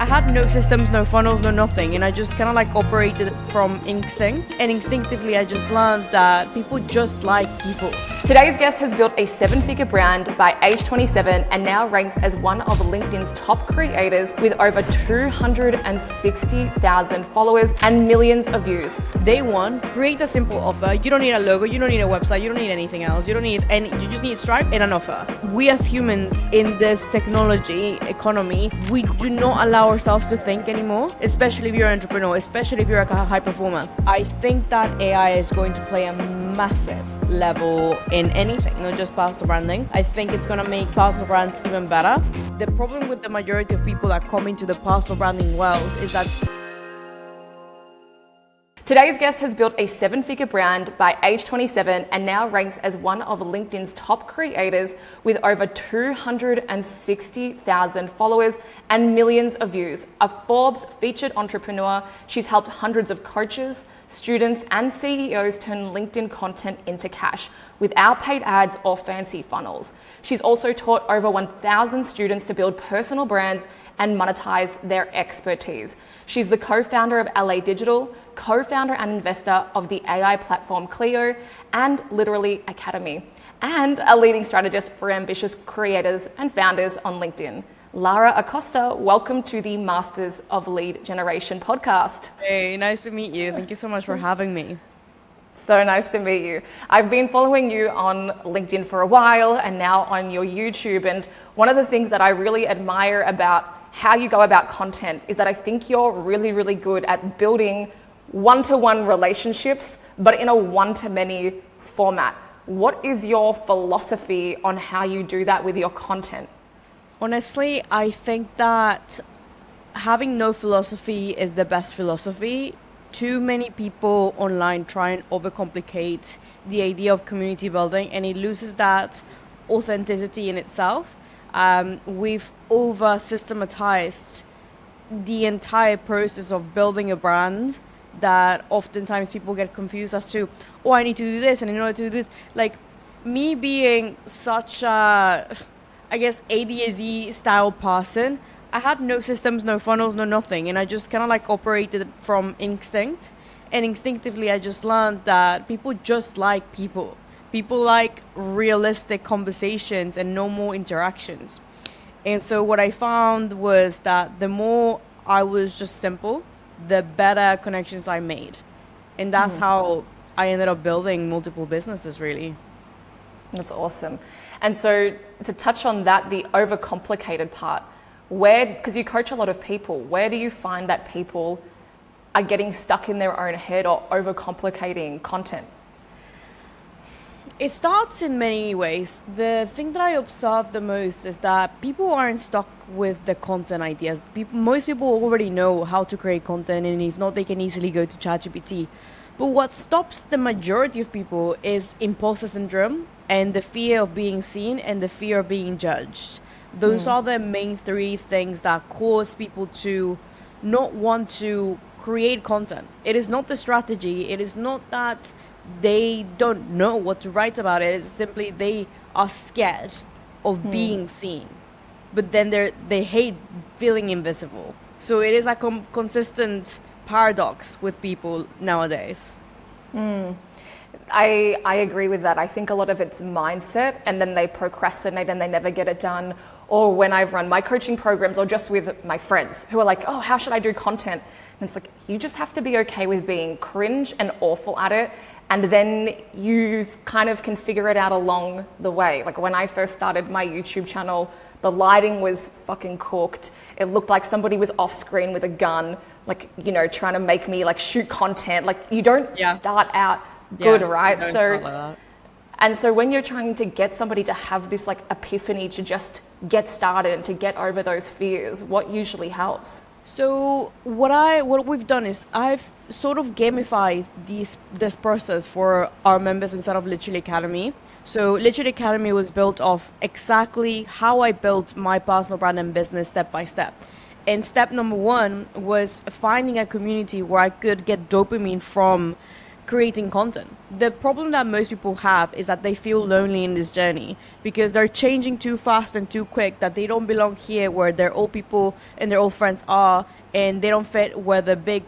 I had no systems, no funnels, no nothing, and I just kind of like operated from instinct. And instinctively, I just learned that people just like people. Today's guest has built a 7-figure brand by age 27 and now ranks as one of LinkedIn's top creators with over 260,000 followers and millions of views. Day one, create a simple offer. You don't need a logo, you don't need a website, you don't need anything else. You just need Stripe and an offer. We as humans in this technology economy, we do not allow ourselves to think anymore, especially if you're an entrepreneur, especially if you're a high performer. I think that AI is going to play a massive level in anything, not just personal branding. I think it's going to make personal brands even better. The problem with the majority of people that come into the personal branding world is that Today's guest has built a 7-figure brand by age 27 and now ranks as one of LinkedIn's top creators with over 260,000 followers and millions of views. A Forbes featured entrepreneur, she's helped hundreds of coaches, students, and CEOs turn LinkedIn content into cash without paid ads or fancy funnels. She's also taught over 1,000 students to build personal brands and monetize their expertise. She's the co-founder of LA Digital, co-founder and investor of the AI platform Clio and Literally Academy, and a leading strategist for ambitious creators and founders on LinkedIn. Lara Acosta, welcome to the Masters of Lead Generation podcast. Hey, nice to meet you. Thank you so much for having me. So nice to meet you. I've been following you on LinkedIn for a while and now on your YouTube. And one of the things that I really admire about how you go about content is that I think you're really, really good at building one-to-one relationships, but in a one-to-many format. What is your philosophy on how you do that with your content? Honestly, I think that having no philosophy is the best philosophy. Too many people online try and overcomplicate the idea of community building, and it loses that authenticity in itself. We've over systematized the entire process of building a brand that oftentimes people get confused as to, oh, I need to do this and I know to do this. Like me being such a, I guess, ADHD style person, I had no systems, no funnels, no nothing. And I just kind of like operated from instinct. And instinctively, I just learned that people just like people. People like realistic conversations and no more interactions. And so what I found was that the more I was just simple, the better connections I made. And that's how I ended up building multiple businesses, really. That's awesome. And so to touch on that, the overcomplicated part, because you coach a lot of people, where do you find that people are getting stuck in their own head or overcomplicating content? It starts in many ways. The thing that I observe the most is that people aren't stuck with the content ideas. Most people already know how to create content, and if not, they can easily go to ChatGPT. But what stops the majority of people is imposter syndrome and the fear of being seen and the fear of being judged. Those are the main three things that cause people to not want to create content. It is not the strategy. It is not that they don't know what to write about it. It's simply they are scared of being seen. But then they hate feeling invisible. So it is a consistent paradox with people nowadays. I agree with that. I think a lot of it's mindset, and then they procrastinate and they never get it done. Or when I've run my coaching programs or just with my friends who are like, oh, how should I do content? And it's like, you just have to be okay with being cringe and awful at it. And then you kind of can figure it out along the way. Like when I first started my YouTube channel, the lighting was fucking cooked. It looked like somebody was off screen with a gun, like, you know, trying to make me like shoot content. Like you don't start out good, right? And so when you're trying to get somebody to have this like epiphany to just get started and to get over those fears, what usually helps? So what we've done is I've sort of gamified this process for our members inside of Literally Academy. So Literally Academy was built off exactly how I built my personal brand and business step by step. And step number one was finding a community where I could get dopamine from creating content. The problem that most people have is that they feel lonely in this journey because they're changing too fast and too quick, that they don't belong here where their old people and their old friends are, and they don't fit where the big,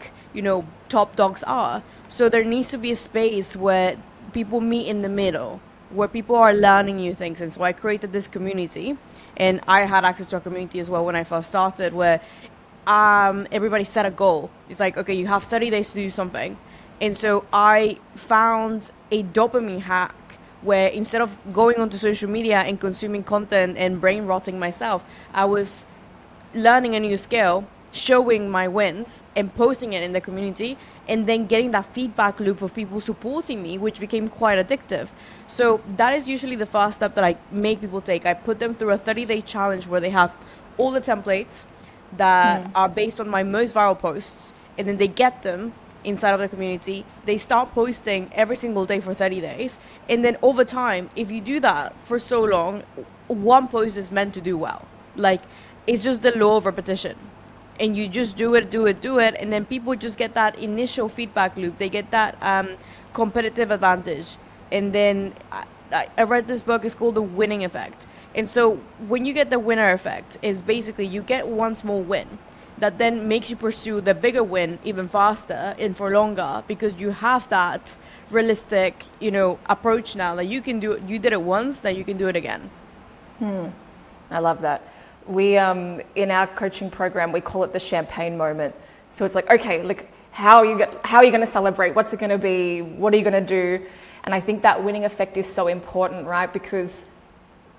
top dogs are. So there needs to be a space where people meet in the middle, where people are learning new things. And so I created this community, and I had access to a community as well when I first started, where everybody set a goal. It's like, okay, you have 30 days to do something. And so I found a dopamine hack where instead of going onto social media and consuming content and brain rotting myself, I was learning a new skill, showing my wins and posting it in the community, and then getting that feedback loop of people supporting me, which became quite addictive. So that is usually the first step that I make people take. I put them through a 30-day challenge where they have all the templates that are based on my most viral posts, and then they get them inside of the community. They start posting every single day for 30 days. And then over time, if you do that for so long, one post is meant to do well. Like, it's just the law of repetition. And you just do it. And then people just get that initial feedback loop. They get that competitive advantage. And then I read this book, it's called The Winning Effect. And so when you get the winner effect, is basically you get one small win that then makes you pursue the bigger win even faster and for longer, because you have that realistic, approach now that you can do it. You did it once, then you can do it again. I love that. We, in our coaching program, we call it the champagne moment. So it's like, okay, look, how are you going to celebrate? What's it going to be? What are you going to do? And I think that winning effect is so important, right? Because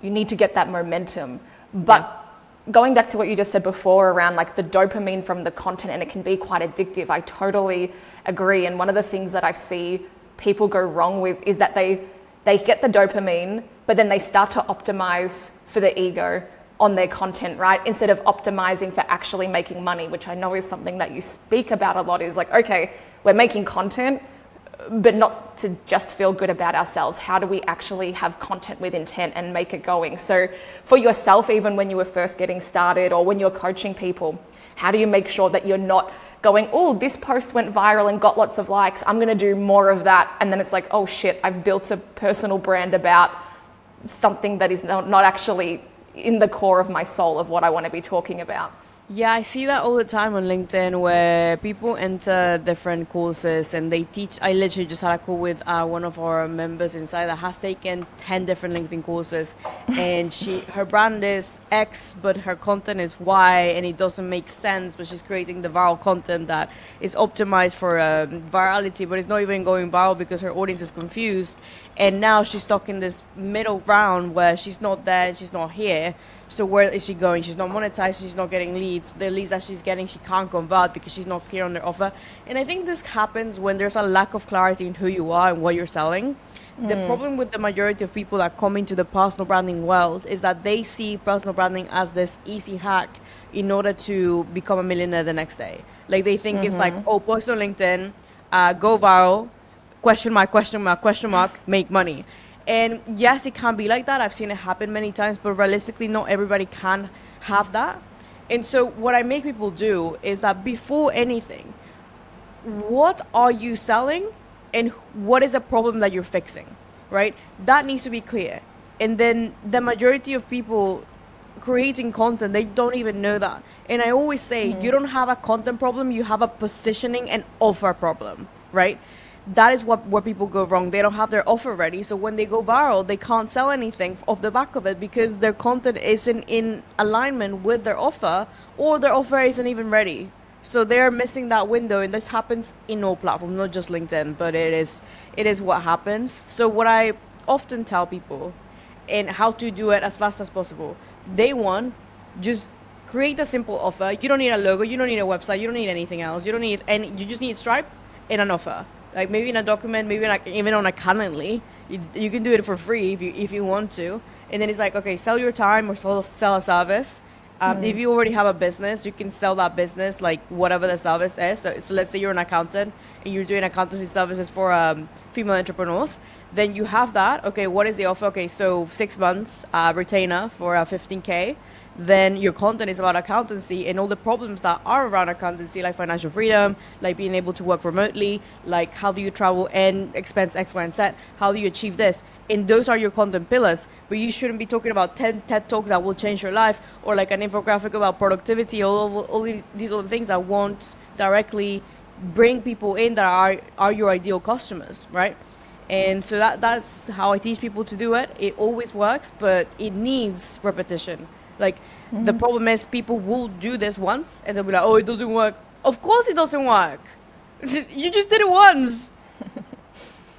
you need to get that momentum. But going back to what you just said before around like the dopamine from the content, and it can be quite addictive. I totally agree. And one of the things that I see people go wrong with is that they get the dopamine, but then they start to optimize for the ego on their content, right? Instead of optimizing for actually making money, which I know is something that you speak about a lot, is like, okay, we're making content, but not to just feel good about ourselves. How do we actually have content with intent and make it going? So for yourself, even when you were first getting started or when you're coaching people, how do you make sure that you're not going, oh, this post went viral and got lots of likes, I'm going to do more of that. And then it's like, oh shit, I've built a personal brand about something that is not actually in the core of my soul of what I want to be talking about. Yeah, I see that all the time on LinkedIn where people enter different courses and they teach. I literally just had a call with one of our members inside that has taken 10 different LinkedIn courses, and her brand is X, but her content is Y, and it doesn't make sense, but she's creating the viral content that is optimized for virality, but it's not even going viral because her audience is confused. And now she's stuck in this middle ground where she's not there, she's not here. So where is she going? She's not monetized, she's not getting leads. The leads that she's getting, she can't convert because she's not clear on their offer. And I think this happens when there's a lack of clarity in who you are and what you're selling. The problem with the majority of people that come into the personal branding world is that they see personal branding as this easy hack in order to become a millionaire the next day. Like they think it's like, oh, post on LinkedIn, go viral, question mark, make money. And yes, it can be like that. I've seen it happen many times, but realistically, not everybody can have that. And so what I make people do is that before anything, what are you selling and what is a problem that you're fixing, right? That needs to be clear. And then the majority of people creating content, they don't even know that. And I always say, you don't have a content problem, you have a positioning and offer problem, right? That is where people go wrong. They don't have their offer ready. So when they go viral, they can't sell anything off the back of it because their content isn't in alignment with their offer, or their offer isn't even ready. So they're missing that window. And this happens in all platforms, not just LinkedIn, but it is what happens. So what I often tell people and how to do it as fast as possible. Day one, just create a simple offer. You don't need a logo. You don't need a website. You don't need anything else. You just need Stripe and an offer. Like maybe in a document, maybe like even on a Calendly, you can do it for free if you want to. And then it's like, okay, sell your time or sell a service. If you already have a business, you can sell that business, like whatever the service is. So let's say you're an accountant and you're doing accountancy services for female entrepreneurs. Then you have that. Okay, what is the offer? Okay, so 6 months retainer for 15K. then your content is about accountancy and all the problems that are around accountancy, like financial freedom, like being able to work remotely, like how do you travel and expense X, Y, and Z, how do you achieve this? And those are your content pillars, but you shouldn't be talking about 10 TED Talks that will change your life, or like an infographic about productivity, all these other things that won't directly bring people in that are your ideal customers, right? And so that's how I teach people to do it. It always works, but it needs repetition. Like, the problem is people will do this once and they'll be like, oh, it doesn't work. Of course it doesn't work. You just did it once.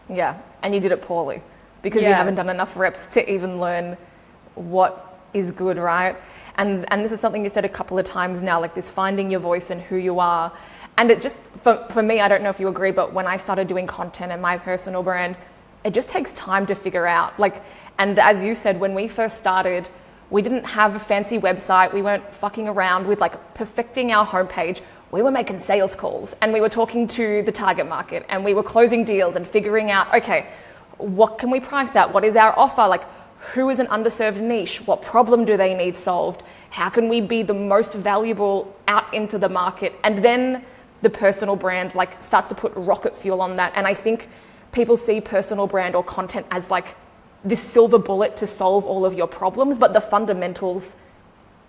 Yeah, and you did it poorly because you haven't done enough reps to even learn what is good, right? And this is something you said a couple of times now, like this finding your voice and who you are. And it just, for me, I don't know if you agree, but when I started doing content and my personal brand, it just takes time to figure out. Like, and as you said, when we first started, we didn't have a fancy website. We weren't fucking around with like perfecting our homepage. We were making sales calls and we were talking to the target market and we were closing deals and figuring out, okay, what can we price out? What is our offer? Like, who is an underserved niche? What problem do they need solved? How can we be the most valuable out into the market? And then the personal brand like starts to put rocket fuel on that. And I think people see personal brand or content as like this silver bullet to solve all of your problems, but the fundamentals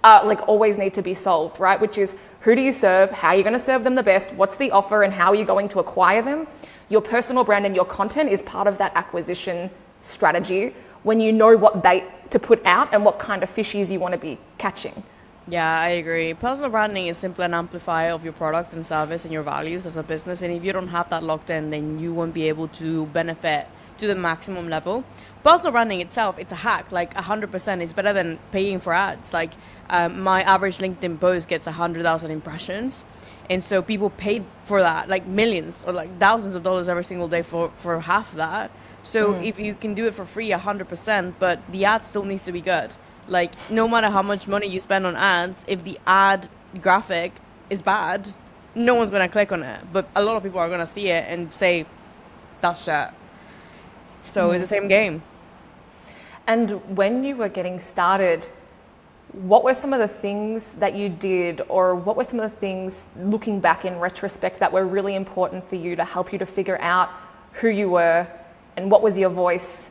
like always need to be solved, right? Which is, who do you serve? How are you going to serve them the best? What's the offer and how are you going to acquire them? Your personal brand and your content is part of that acquisition strategy when you know what bait to put out and what kind of fishies you want to be catching. Yeah, I agree. Personal branding is simply an amplifier of your product and service and your values as a business. And if you don't have that locked in, then you won't be able to benefit to the maximum level. Personal branding itself, it's a hack, like 100%. It's better than paying for ads. Like my average LinkedIn post gets 100,000 impressions. And so people pay for that, like millions or like thousands of dollars every single day for half that. So if you can do it for free, 100%, but the ad still needs to be good. Like, no matter how much money you spend on ads, if the ad graphic is bad, no one's going to click on it. But a lot of people are going to see it and say, that's shit. So it's the same game. And when you were getting started, what were some of the things that you did, or what were some of the things looking back in retrospect that were really important for you to help you to figure out who you were and what was your voice?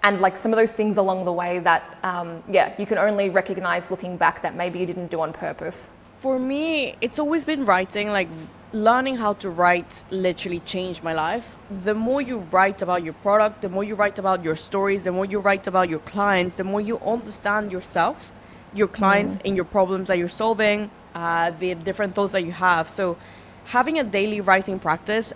And like some of those things along the way that, you can only recognize looking back that maybe you didn't do on purpose. For me, it's always been writing. Like, learning how to write literally changed my life. The more you write about your product, the more you write about your stories, the more you write about your clients, the more you understand yourself, your clients, and your problems that you're solving, the different thoughts that you have. So having a daily writing practice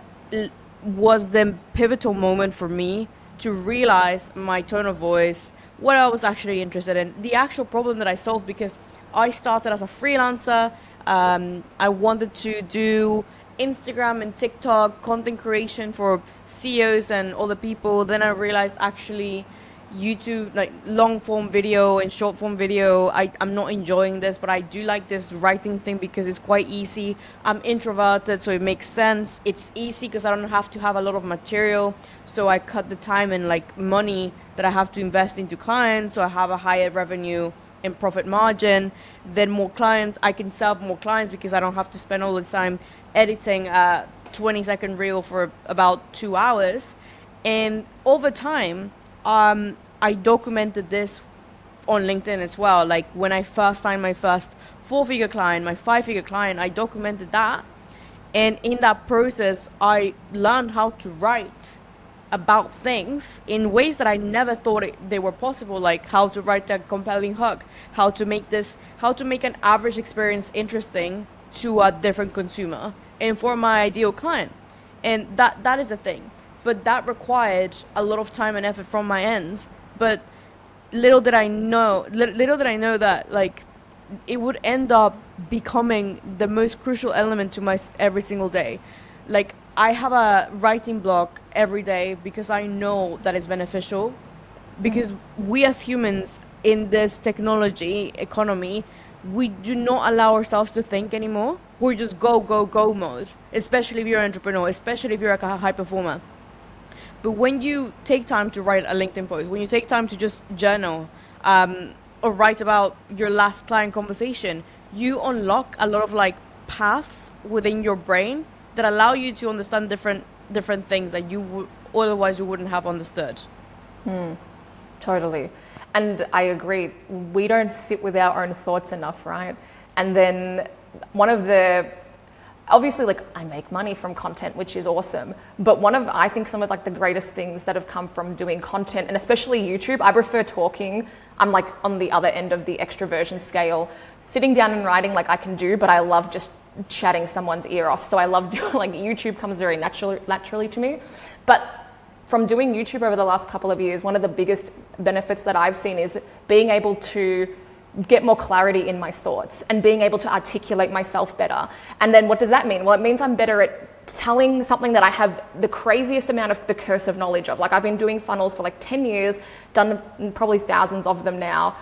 was the pivotal moment for me to realize my tone of voice, what I was actually interested in, the actual problem that I solved, because I started as a freelancer. I wanted to do Instagram and TikTok content creation for CEOs and other people. Then I realized actually YouTube, like long form video and short form video, I'm not enjoying this, but I do like this writing thing because it's quite easy. I'm introverted, so it makes sense. It's easy because I don't have to have a lot of material, so I cut the time and like money that I have to invest into clients, so I have a higher revenue and profit margin. Then more clients, I can serve more clients because I don't have to spend all the time editing a 20-second reel for about 2 hours. And over time, I documented this on LinkedIn as well. Like when I first signed my first 4-figure client, my 5-figure client, I documented that. And in that process, I learned how to write about things in ways that I never thought they were possible, like how to write a compelling hook, how to make an average experience interesting to a different consumer and for my ideal client. And that is the thing. But that required a lot of time and effort from my end. But little did I know that like it would end up becoming the most crucial element to my every single day. Like I have a writing block every day because I know that it's beneficial. Because we as humans in this technology economy, we do not allow ourselves to think anymore. We're just go mode, especially if you're an entrepreneur, especially if you're like a high performer. But when you take time to write a LinkedIn post, when you take time to just journal, or write about your last client conversation, you unlock a lot of like paths within your brain that allow you to understand different things that otherwise you wouldn't have understood. Totally. And I agree. We don't sit with our own thoughts enough, right? And then one of the, obviously, like, I make money from content, which is awesome. But one of, I think, some of like the greatest things that have come from doing content, and especially YouTube, I prefer talking. I'm like on the other end of the extroversion scale. Sitting down and writing, like, I can do, but I love just chatting someone's ear off. So I love doing, like, YouTube comes very naturally to me. But from doing YouTube over the last couple of years, one of the biggest benefits that I've seen is being able to get more clarity in my thoughts and being able to articulate myself better. And then what does that mean? Well, it means I'm better at telling something that I have the craziest amount of the curse of knowledge of. Like, I've been doing funnels for like 10 years, done probably thousands of them now,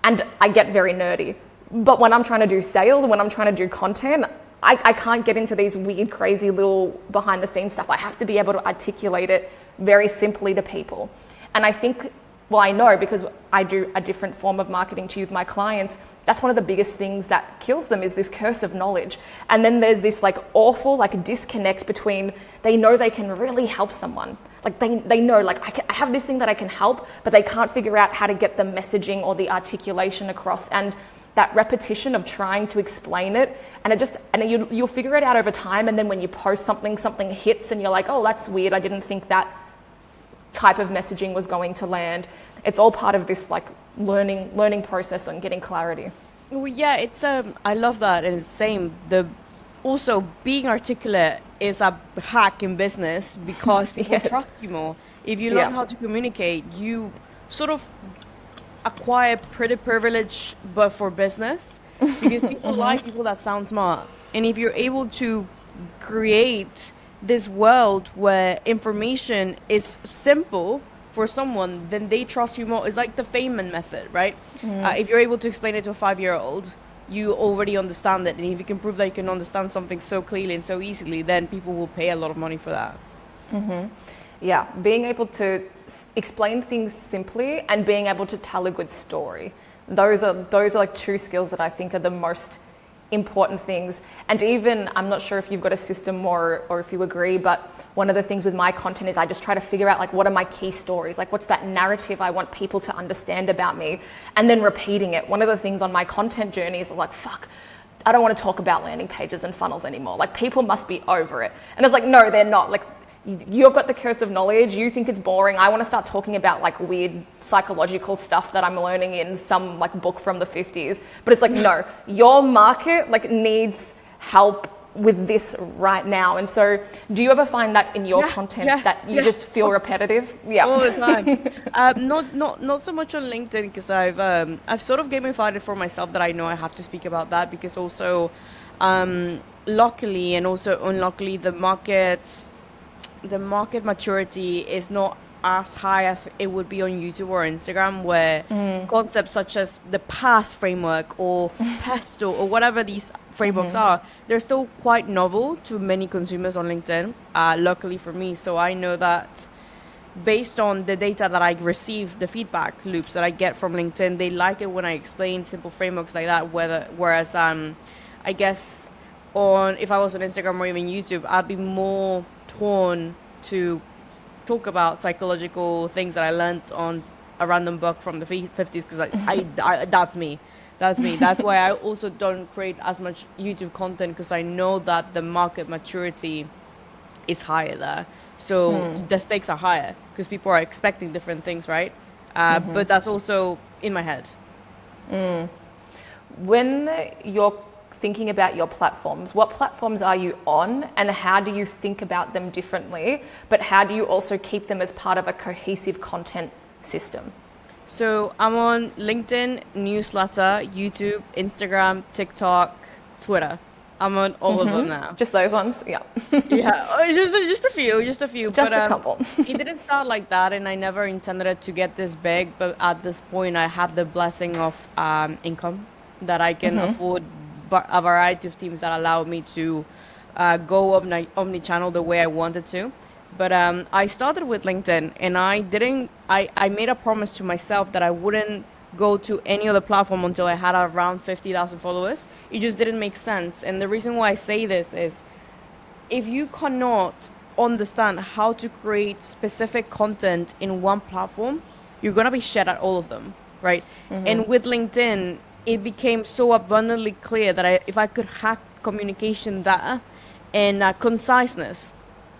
and I get very nerdy. But when I'm trying to do sales, when I'm trying to do content, I can't get into these weird, crazy little behind the scenes stuff. I have to be able to articulate it very simply to people. And I think, well, I know because I do a different form of marketing to my clients, that's one of the biggest things that kills them is this curse of knowledge. And then there's this like awful like disconnect between they know they can really help someone. Like they know like I have this thing that I can help, but they can't figure out how to get the messaging or the articulation across. And that repetition of trying to explain it, and you'll figure it out over time. And then when you post something hits and you're like, oh, that's weird. I didn't think that type of messaging was going to land. It's all part of this like learning process and getting clarity. Well, yeah, it's I love that, and it's same. Also being articulate is a hack in business because people Yes. trust you more. If you learn how to communicate, you sort of acquire pretty privilege, but for business, because people like people that sound smart. And if you're able to create this world where information is simple for someone, then they trust you more. It's like the Feynman method, right? If you're able to explain it to a 5-year-old, you already understand it. And if you can prove that you can understand something so clearly and so easily, then people will pay a lot of money for that. Yeah, being able to explain things simply and being able to tell a good story. Those are like two skills that I think are the most important things. And even, I'm not sure if you've got a system or if you agree, but one of the things with my content is I just try to figure out like what are my key stories, like what's that narrative I want people to understand about me, and then repeating it. One of the things on my content journey is like, fuck, I don't want to talk about landing pages and funnels anymore. Like people must be over it. And it's like, no, they're not. Like you've got the curse of knowledge. You think it's boring. I want to start talking about like weird psychological stuff that I'm learning in some like book from the 50s. But it's like, no, your market like needs help with this right now. And so do you ever find that in your content that you just feel repetitive? Yeah. All the time. Not so much on LinkedIn, because I've sort of gamified it for myself that I know I have to speak about that, because also luckily and also unluckily the market maturity is not as high as it would be on YouTube or Instagram, where concepts such as the PASS framework or Pesto or whatever these frameworks are, they're still quite novel to many consumers on LinkedIn, luckily for me. So I know that based on the data that I receive, the feedback loops that I get from LinkedIn, they like it when I explain simple frameworks like that, whereas I guess if I was on Instagram or even YouTube, I'd be more torn to talk about psychological things that I learned on a random book from the 50s, because I that's me. That's why I also don't create as much YouTube content, because I know that the market maturity is higher there. So the stakes are higher because people are expecting different things, right? But that's also in my head. When you're thinking about your platforms, what platforms are you on and how do you think about them differently? But how do you also keep them as part of a cohesive content system? So I'm on LinkedIn, newsletter, YouTube, Instagram, TikTok, Twitter. I'm on all of them now. Just those ones? Yeah. Yeah, just a few. Just a couple. It didn't start like that, and I never intended it to get this big, but at this point I have the blessing of income that I can afford a variety of teams that allow me to go omni-channel the way I wanted to. But I started with LinkedIn, and I made a promise to myself that I wouldn't go to any other platform until I had around 50,000 followers. It just didn't make sense. And the reason why I say this is, if you cannot understand how to create specific content in one platform, you're going to be shit at all of them, right? And with LinkedIn, it became so abundantly clear that if I could hack communication there and conciseness,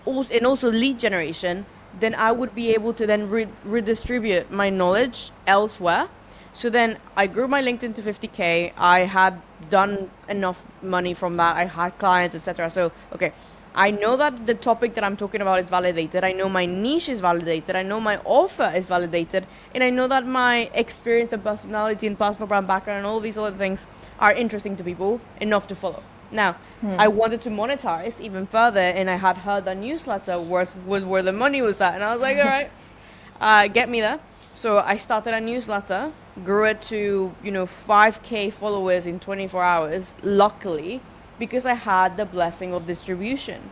and also lead generation, then I would be able to then redistribute my knowledge elsewhere. So then I grew my LinkedIn to 50K. I had done enough money from that. I had clients, etc. So, okay, I know that the topic that I'm talking about is validated. I know my niche is validated. I know my offer is validated. And I know that my experience and personality and personal brand background and all these other things are interesting to people enough to follow. Now, I wanted to monetize even further, and I had heard that newsletter was where the money was at. And I was like, all right, get me there. So I started a newsletter, grew it to, 5K followers in 24 hours, luckily, because I had the blessing of distribution.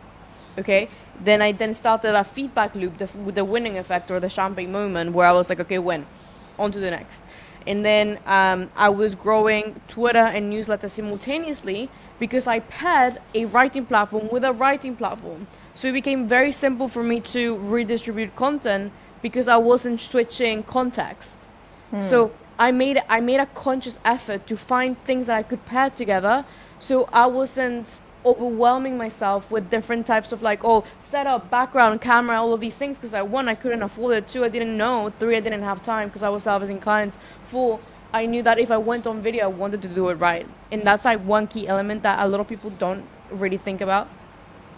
Okay? Then I started a feedback loop with the winning effect, or the champagne moment, where I was like, okay, win. On to the next. And then I was growing Twitter and newsletter simultaneously, because I paired a writing platform with a writing platform. So it became very simple for me to redistribute content, because I wasn't switching context. So I made a conscious effort to find things that I could pair together, so I wasn't overwhelming myself with different types of setup, background, camera, all of these things, because I couldn't afford it. 2, I didn't know. 3, I didn't have time because I was servicing clients. 4, I knew that if I went on video, I wanted to do it right. And that's one key element that a lot of people don't really think about.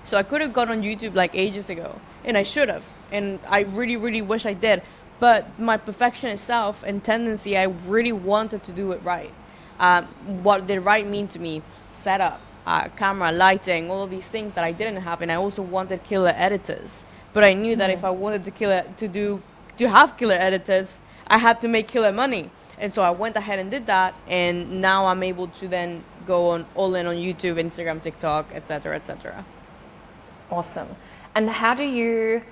So I could have gone on YouTube ages ago, and I should have. And I really, really wish I did. But my perfectionist self and tendency, I really wanted to do it right. What did right mean to me? Setup, camera, lighting, all of these things that I didn't have. And I also wanted killer editors. But I knew that if I wanted to have killer editors, I had to make killer money. And so I went ahead and did that, and now I'm able to then go all in on YouTube, Instagram, TikTok, etc., etc. Awesome. And how do you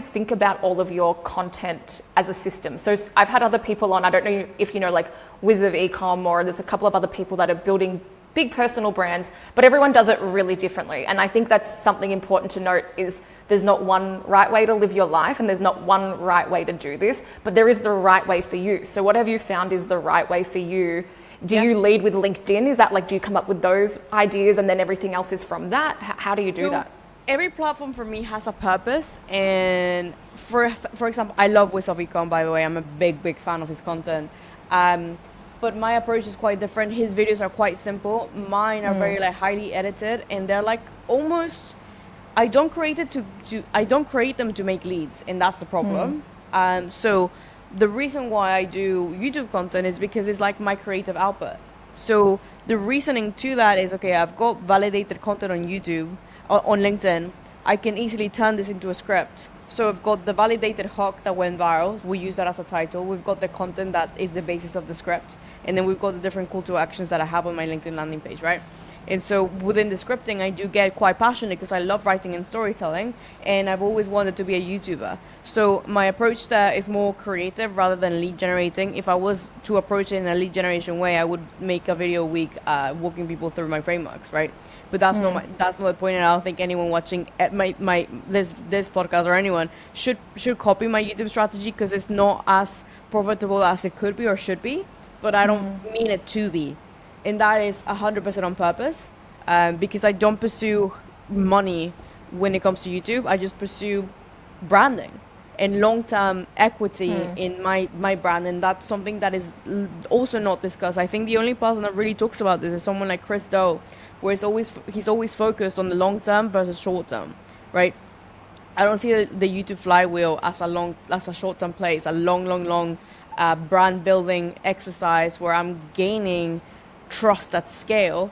think about all of your content as a system? So I've had other people on, I don't know if you know, Wiz of Ecom, or there's a couple of other people that are building big personal brands, but everyone does it really differently. And I think that's something important to note, is there's not one right way to live your life, and there's not one right way to do this, but there is the right way for you. So what have you found is the right way for you? Do you lead with LinkedIn? Is that do you come up with those ideas and then everything else is from that? How do you do that? Every platform for me has a purpose, and for example, I love Wiz of Ecom, by the way. I'm a big fan of his content. But my approach is quite different. His videos are quite simple. Mine are very highly edited, and they're almost, I don't create them to make leads, and that's the problem. So the reason why I do YouTube content is because it's my creative output. So the reasoning to that is, okay, I've got validated content on YouTube, on LinkedIn. I can easily turn this into a script. So we've got the validated hook that went viral. We use that as a title. We've got the content that is the basis of the script. And then we've got the different call to actions that I have on my LinkedIn landing page, right? And so within the scripting, I do get quite passionate because I love writing and storytelling. And I've always wanted to be a YouTuber. So my approach there is more creative rather than lead generating. If I was to approach it in a lead generation way, I would make a video a week walking people through my frameworks, right? But that's not the point, and I don't think anyone watching at this podcast or anyone should copy my YouTube strategy, because it's not as profitable as it could be or should be. But I don't mean it to be, and that is 100% on purpose, because I don't pursue money when it comes to YouTube. I just pursue branding and long-term equity in my brand, and that's something that is also not discussed. I think the only person that really talks about this is someone like Chris Do, where he's always focused on the long term versus short term, right? I don't see the YouTube flywheel as a short term play. It's a long brand building exercise where I'm gaining trust at scale.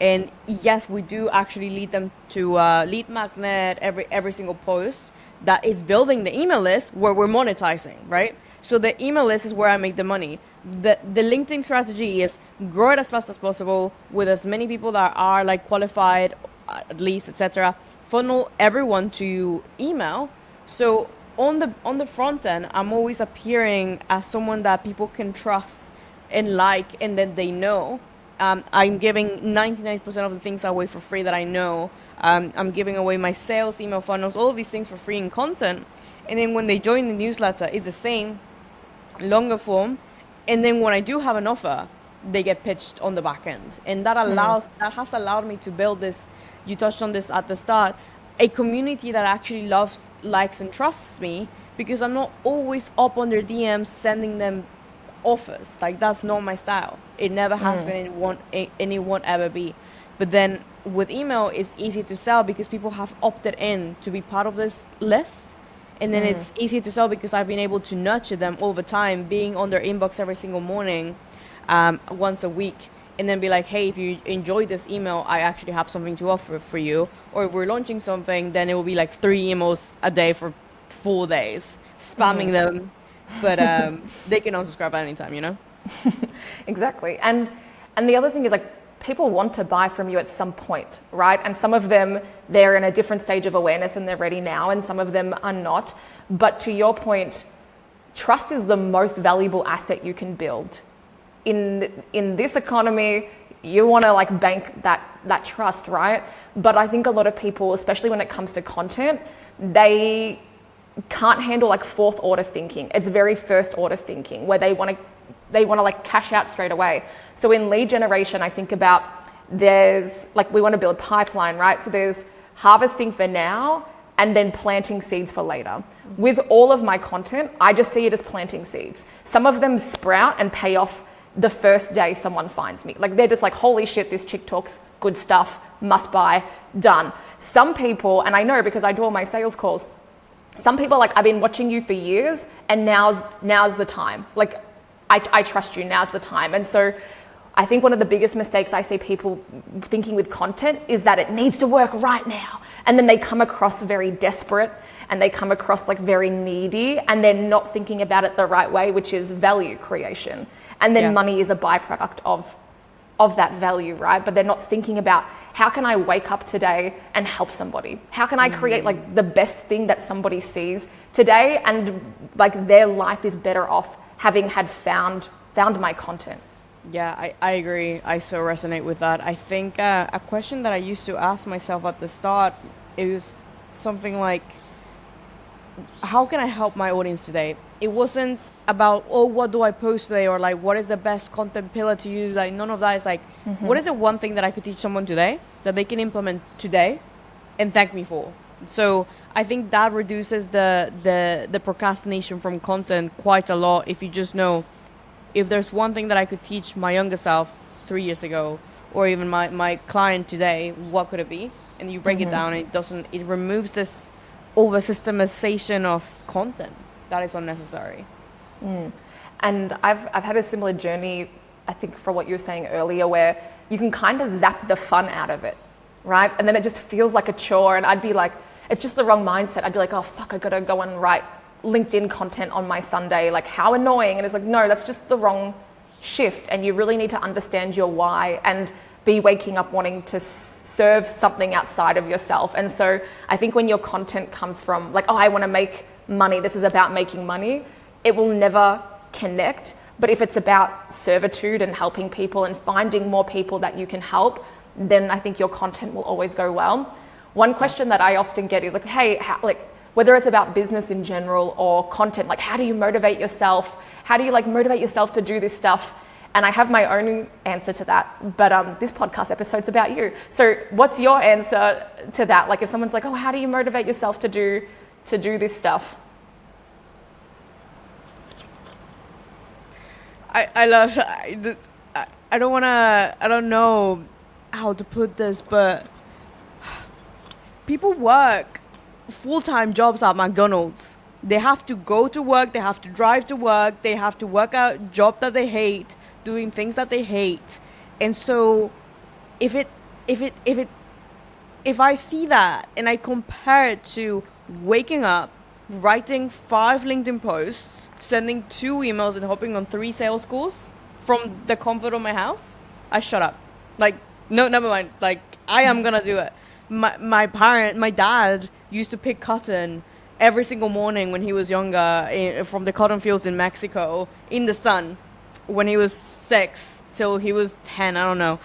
And yes, we do actually lead them to lead magnet every single post that is building the email list where we're monetizing, right? So the email list is where I make the money. The LinkedIn strategy is grow it as fast as possible with as many people that are qualified, at least, etc. Funnel everyone to email. So on the front end, I'm always appearing as someone that people can trust and like, and then they know. I'm giving 99% of the things away for free that I know. I'm giving away my sales, email funnels, all of these things for free in content. And then when they join the newsletter, it's the same, longer form. And then when I do have an offer, they get pitched on the back end. And that has allowed me to build this, you touched on this at the start, a community that actually loves, likes, and trusts me, because I'm not always up on their DMs sending them offers. Like, that's not my style. It never has been, and it won't ever be. But then with email, it's easy to sell because people have opted in to be part of this list. And then it's easy to sell because I've been able to nurture them over time, being on their inbox every single morning, once a week, and then be like, hey, if you enjoy this email, I actually have something to offer for you. Or if we're launching something, then it will be like 3 emails a day for 4 days, spamming them. But they can unsubscribe at any time, you know? Exactly. And the other thing is, like, people want to buy from you at some point, right? And some of them, they're in a different stage of awareness and they're ready now, and some of them are not. But to your point, trust is the most valuable asset you can build. In this economy, you want to like bank that trust, right? But I think a lot of people, especially when it comes to content, they can't handle like fourth order thinking. It's very first order thinking where they want to like cash out straight away. So in lead generation, I think about, there's like, we want to build pipeline, right? So there's harvesting for now and then planting seeds for later. With all of my content, I just see it as planting seeds. Some of them sprout and pay off the first day someone finds me. Like, they're just like, holy shit, this chick talks good stuff, must buy, done. Some people, and I know because I do all my sales calls, some people are like, I've been watching you for years and now's the time. Like, I trust you, now's the time. And so I think one of the biggest mistakes I see people thinking with content is that it needs to work right now. And then they come across very desperate and they come across like very needy, and they're not thinking about it the right way, which is value creation. And then money is a byproduct of that value, right? But they're not thinking about, how can I wake up today and help somebody? How can I create like the best thing that somebody sees today, and like their life is better off having had found my content? Yeah, I agree. I so resonate with that. I think a question that I used to ask myself at the start, it was something like, how can I help my audience today? It wasn't about, oh, what do I post today? Or like, what is the best content pillar to use? Like, none of that. It's like, what is the one thing that I could teach someone today that they can implement today and thank me for? So I think that reduces the procrastination from content quite a lot. If you just know, if there's one thing that I could teach my younger self 3 years ago, or even my client today, what could it be? And you break it down, and it removes this over systemization of content that is unnecessary. And I've had a similar journey, I think, for what you were saying earlier, where you can kind of zap the fun out of it, right? And then it just feels like a chore, and I'd be like, it's just the wrong mindset. I'd be like, oh fuck, I gotta go and write LinkedIn content on my Sunday, like how annoying. And it's like, no, that's just the wrong shift, and you really need to understand your why and be waking up wanting to serve something outside of yourself. And so I think when your content comes from like, oh, I want to make money, this is about making money, it will never connect. But if it's about servitude and helping people and finding more people that you can help, then I think your content will always go well. One question that I often get is like, hey, whether it's about business in general or content, like how do you motivate yourself? How do you like motivate yourself to do this stuff? And I have my own answer to that, but this podcast episode's about you. So what's your answer to that? Like if someone's like, oh, how do you motivate yourself to do this stuff? I love, I don't know how to put this, but people work full-time jobs at McDonald's. They have to go to work, they have to drive to work, they have to work a job that they hate, doing things that they hate. And so if I see that and I compare it to waking up, writing 5 LinkedIn posts, sending 2 emails and hopping on 3 sales calls from the comfort of my house, I shut up. Like, no, never mind. Like, I am gonna do it. My dad used to pick cotton every single morning when he was younger from the cotton fields in Mexico in the sun when he was 6 till he was 10, I don't know.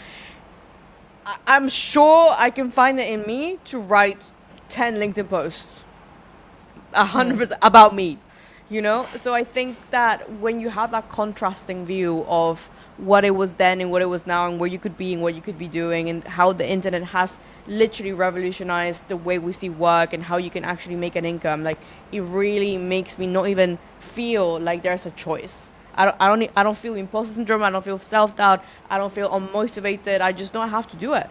I'm sure I can find it in me to write 10 LinkedIn posts, 100% about me, you know? So I think that when you have that contrasting view of what it was then and what it was now and where you could be and what you could be doing and how the internet has literally revolutionized the way we see work and how you can actually make an income, like, it really makes me not even feel like there's a choice. I don't feel imposter syndrome. I don't feel self-doubt. I don't feel unmotivated. I just know I have to do it.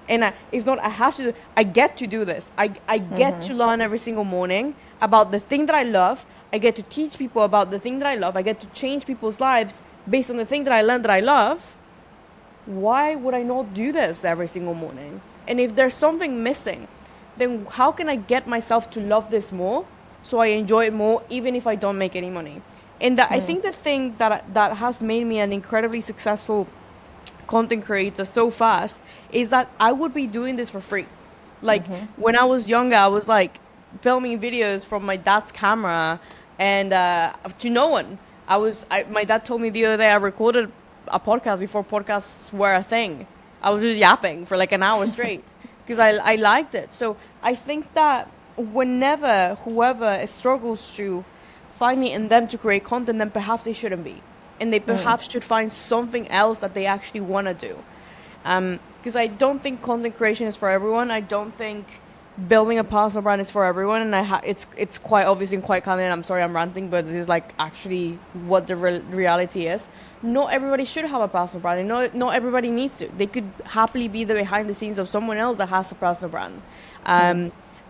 And it's not I have to. I get to do this. I get to learn every single morning about the thing that I love. I get to teach people about the thing that I love. I get to change people's lives based on the thing that I learned that I love. Why would I not do this every single morning? And if there's something missing, then how can I get myself to love this more so I enjoy it more even if I don't make any money? And I think the thing that has made me an incredibly successful content creator so fast is that I would be doing this for free. Like when I was younger, I was like filming videos from my dad's camera and to no one. My dad told me the other day I recorded a podcast before podcasts were a thing. I was just yapping for like an hour straight because I liked it. So I think that whenever whoever struggles to find it in them to create content, then perhaps they shouldn't be. And they perhaps should find something else that they actually want to do. Because I don't think content creation is for everyone. I don't think building a personal brand is for everyone. And it's quite obvious and quite common. I'm sorry I'm ranting, but it is like actually what the reality is. Not everybody should have a personal brand. And not everybody needs to. They could happily be the behind the scenes of someone else that has a personal brand.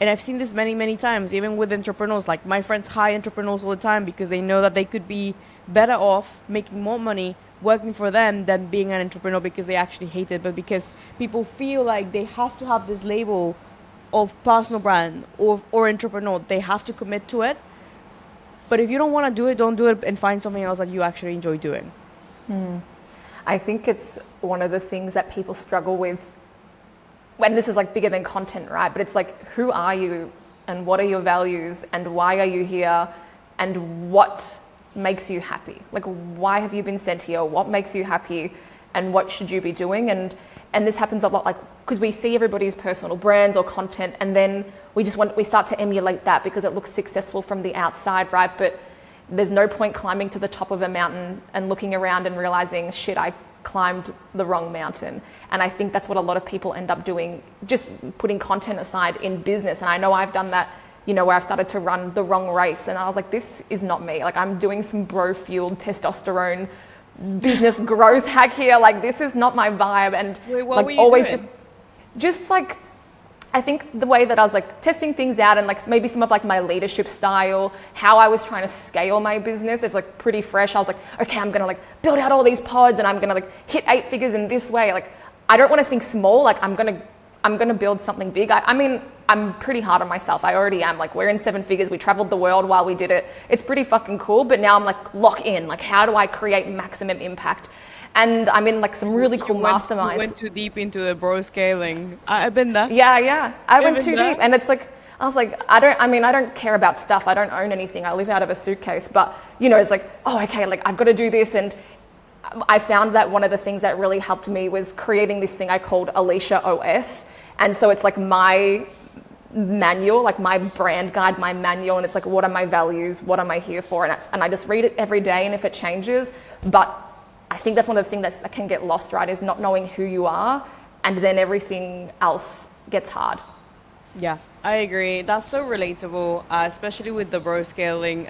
And I've seen this many, many times, even with entrepreneurs. Like my friends hire entrepreneurs all the time because they know that they could be better off making more money working for them than being an entrepreneur because they actually hate it, but because people feel like they have to have this label of personal brand or entrepreneur. They have to commit to it. But if you don't want to do it, don't do it and find something else that you actually enjoy doing. I think it's one of the things that people struggle with when this is like bigger than content, right? But it's like, who are you and what are your values and why are you here and what makes you happy? Like, why have you been sent here? What makes you happy and what should you be doing? And this happens a lot, like, because we see everybody's personal brands or content and then we start to emulate that because it looks successful from the outside, right? But there's no point climbing to the top of a mountain and looking around and realizing, shit, I climbed the wrong mountain. And I think that's what a lot of people end up doing, just putting content aside in business. And I know I've done that, you know, where I've started to run the wrong race and I was like, this is not me. Like, I'm doing some bro-fueled testosterone business growth hack here. Like, this is not my vibe. And wait, what like were you always doing? just like, I think the way that I was like testing things out and like maybe some of like my leadership style, how I was trying to scale my business, it's like pretty fresh. I was like, okay, I'm gonna like build out all these pods and I'm gonna like hit 8 figures in this way. Like, I don't want to think small. Like, I'm gonna build something big. I mean, I'm pretty hard on myself. I already am. Like, we're in 7 figures. We traveled the world while we did it. It's pretty fucking cool. But now I'm like, lock in. Like, how do I create maximum impact? And I'm in like some really cool masterminds. You went too deep into the bro scaling. I've been there. Yeah. I went too deep. And it's like, I was like, I don't care about stuff. I don't own anything. I live out of a suitcase. But, you know, it's like, oh, okay, like I've got to do this. And I found that one of the things that really helped me was creating this thing I called Alicia OS. And so it's like my manual, like my brand guide, my manual. And it's like, what are my values? What am I here for? And I just read it every day. And if it changes, but I think that's one of the things that can get lost, right? Is not knowing who you are, and then everything else gets hard. Yeah, I agree. That's so relatable, especially with the bro scaling.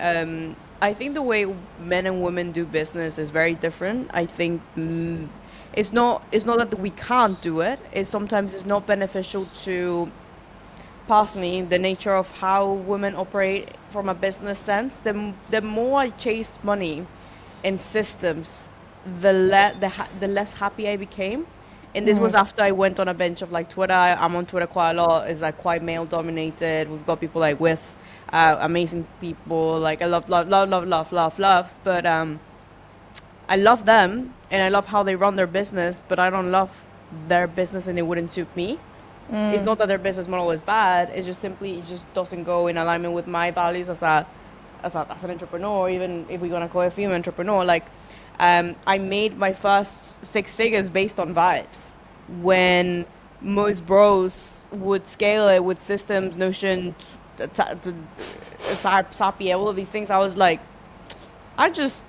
I think the way men and women do business is very different. I think it's not that we can't do it. Sometimes it's not beneficial to, personally, the nature of how women operate from a business sense. The more I chased money and systems, the less happy I became. And this was after I went on a bench of like Twitter. I'm on Twitter quite a lot. It's like quite male dominated. We've got people like Wiz, amazing people. Like I love. But I love them and I love how they run their business, but I don't love their business and it wouldn't suit me. It's not that their business model is bad. It's just simply it just doesn't go in alignment with my values as an entrepreneur. Even if we're gonna call it a female entrepreneur, like I made my first 6 figures based on vibes. When most bros would scale it with systems, Notion, Sapi, all of these things, I was like, I'm just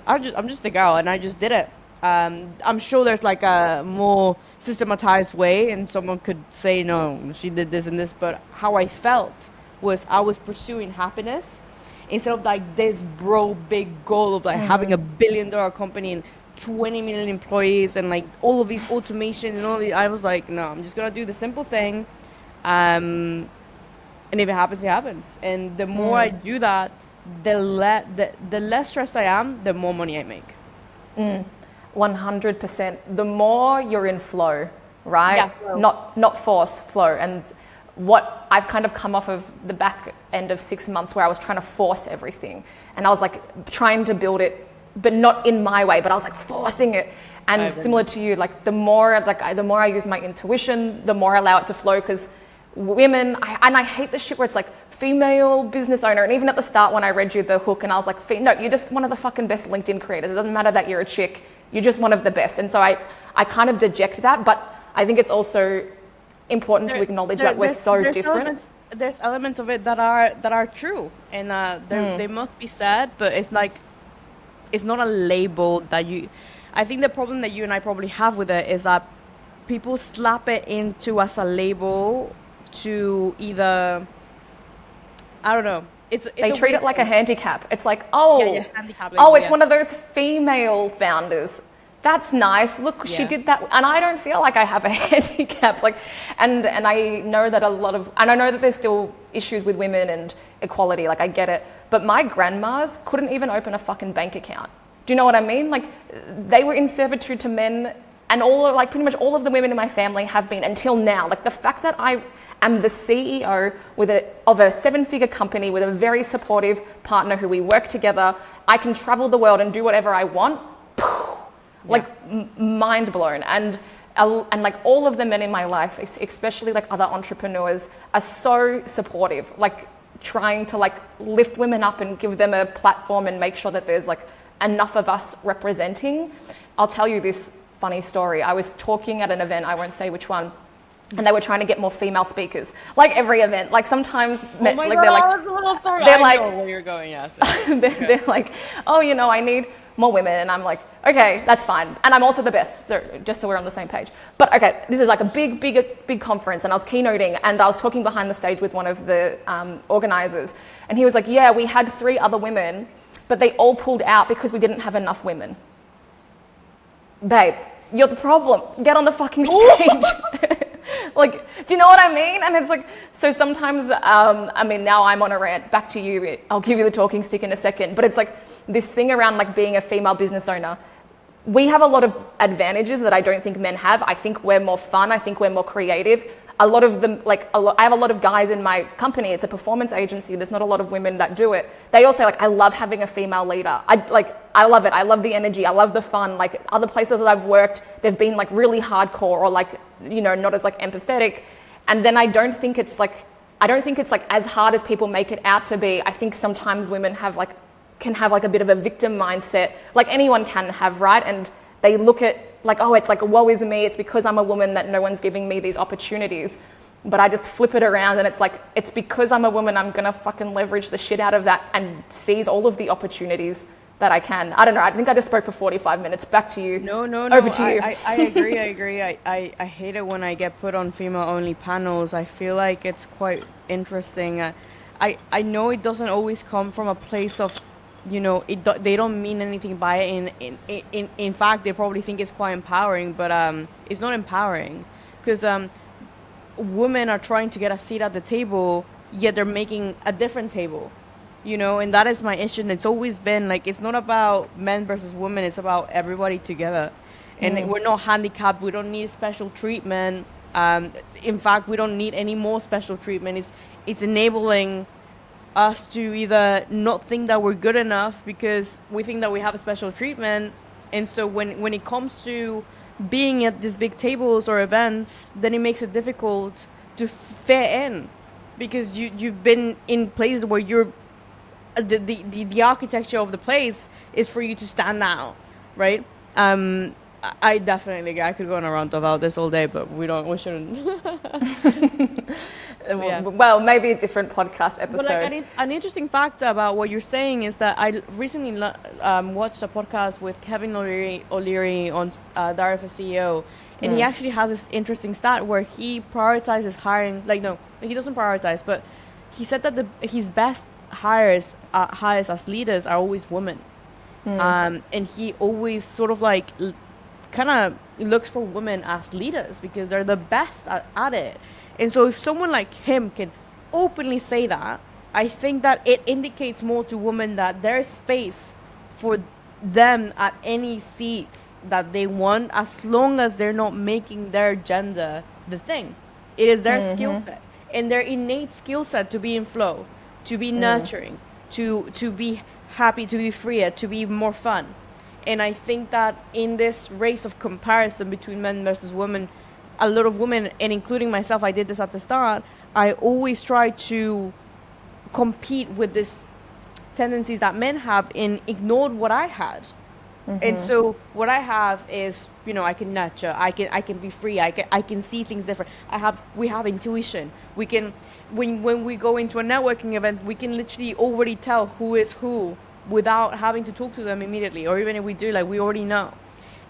a girl, and I just did it. I'm sure there's like a more systematized way, and someone could say, no, she did this and this, but how I felt was I was pursuing happiness instead of like this big goal of like having $1 billion company and 20 million employees and like all of these automation and all these. I was like, no, I'm just gonna do the simple thing, and if it happens, it happens. And the more I do that, the less stressed I am, the more money I make. 100%. The more you're in flow, right? Yeah, flow. Not force, flow. And what I've kind of come off of the back end of 6 months where I was trying to force everything, and I was like trying to build it, but not in my way, but I was like forcing it. And similar to you, like the more I use my intuition, the more I allow it to flow. Because women, I hate the shit where it's like female business owner. And even at the start when I read you the hook and I was like, no, you're just one of the fucking best LinkedIn creators. It doesn't matter that you're a chick. You're just one of the best. And so I kind of deject that, but I think it's also important to acknowledge that we're so different. There's elements of it that are true, and they must be said, but it's like, it's not a label that you... I think the problem that you and I probably have with it is that people slap it into as a label to either... I don't know. They treat it like a handicap. It's like, handicap label, it's one of those female founders. That's nice. Look, she did that, and I don't feel like I have a handicap. Like, and I know that I know that there's still issues with women and equality. Like, I get it, but my grandmas couldn't even open a fucking bank account. Do you know what I mean? Like, they were in servitude to men, and pretty much all of the women in my family have been until now. Like, the fact that I am the CEO of a 7-figure company with a very supportive partner who we work together. I can travel the world and do whatever I want. Like mind blown. And like all of the men in my life, especially like other entrepreneurs, are so supportive, like trying to like lift women up and give them a platform and make sure that there's like enough of us representing. I'll tell you this funny story. I was talking at an event, I won't say which one, and they were trying to get more female speakers. Like every event, like sometimes they're like, I know where you're going, yes. They're like, oh, I need more women, and I'm like, okay, that's fine, and I'm also the best, so just so we're on the same page. But okay, this is like a big conference, and I was keynoting, and I was talking behind the stage with one of the organizers, and he was like, yeah, we had 3 other women, but they all pulled out because we didn't have enough women. Babe, you're the problem. Get on the fucking stage. Like, do you know what I mean? And it's like, so sometimes, now I'm on a rant. Back to you. I'll give you the talking stick in a second. But it's like this thing around like being a female business owner. We have a lot of advantages that I don't think men have. I think we're more fun. I think we're more creative. A lot of them, I have a lot of guys in my company. It's a performance agency. There's not a lot of women that do it. They all say I love having a female leader. I love it. I love the energy. I love the fun. Like other places that I've worked, they've been like really hardcore or not as like empathetic. And then I don't think it's like as hard as people make it out to be. I think sometimes women can have like a bit of a victim mindset, like anyone can have, right? And they look at it's like, woe is me, it's because I'm a woman that no one's giving me these opportunities. But I just flip it around and it's like, it's because I'm a woman, I'm gonna fucking leverage the shit out of that and seize all of the opportunities that I can. I don't know, I think I just spoke for 45 minutes. Back to you. No. Over to you. I agree. I hate it when I get put on female-only panels. I feel like it's quite interesting. I know it doesn't always come from a place of, they don't mean anything by it. In fact, they probably think it's quite empowering, but it's not empowering because women are trying to get a seat at the table, yet they're making a different table, and that is my issue. And it's always been like, it's not about men versus women, it's about everybody together. And we're not handicapped, we don't need special treatment. In fact, we don't need any more special treatment. It's enabling us to either not think that we're good enough because we think that we have a special treatment, and so when it comes to being at these big tables or events, then it makes it difficult to fit in, because you've been in places where you're the architecture of the place is for you to stand out, right? I definitely, I could go on a rant about this all day, but we shouldn't. Yeah. Well, maybe a different podcast episode. But like, an interesting fact about what you're saying is that I recently watched a podcast with Kevin O'Leary on Diary of a CEO, and he actually has this interesting stat where he prioritizes hiring. Like, no, he doesn't prioritize, but he said that his best hires as leaders are always women. And he always sort of like kind of looks for women as leaders because they're the best at it. And so if someone like him can openly say that, I think that it indicates more to women that there's space for them at any seats that they want, as long as they're not making their gender the thing. It is their skill set and their innate skill set to be in flow, to be nurturing, to be happy, to be freer, to be more fun. And I think that in this race of comparison between men versus women, a lot of women, and including myself, I did this at the start, I always try to compete with these tendencies that men have and ignored what I had. And so what I have is, I can nurture, I can be free, I can see things different. We have intuition. We can, when we go into a networking event, we can literally already tell who is who without having to talk to them immediately, or even if we do, like, we already know.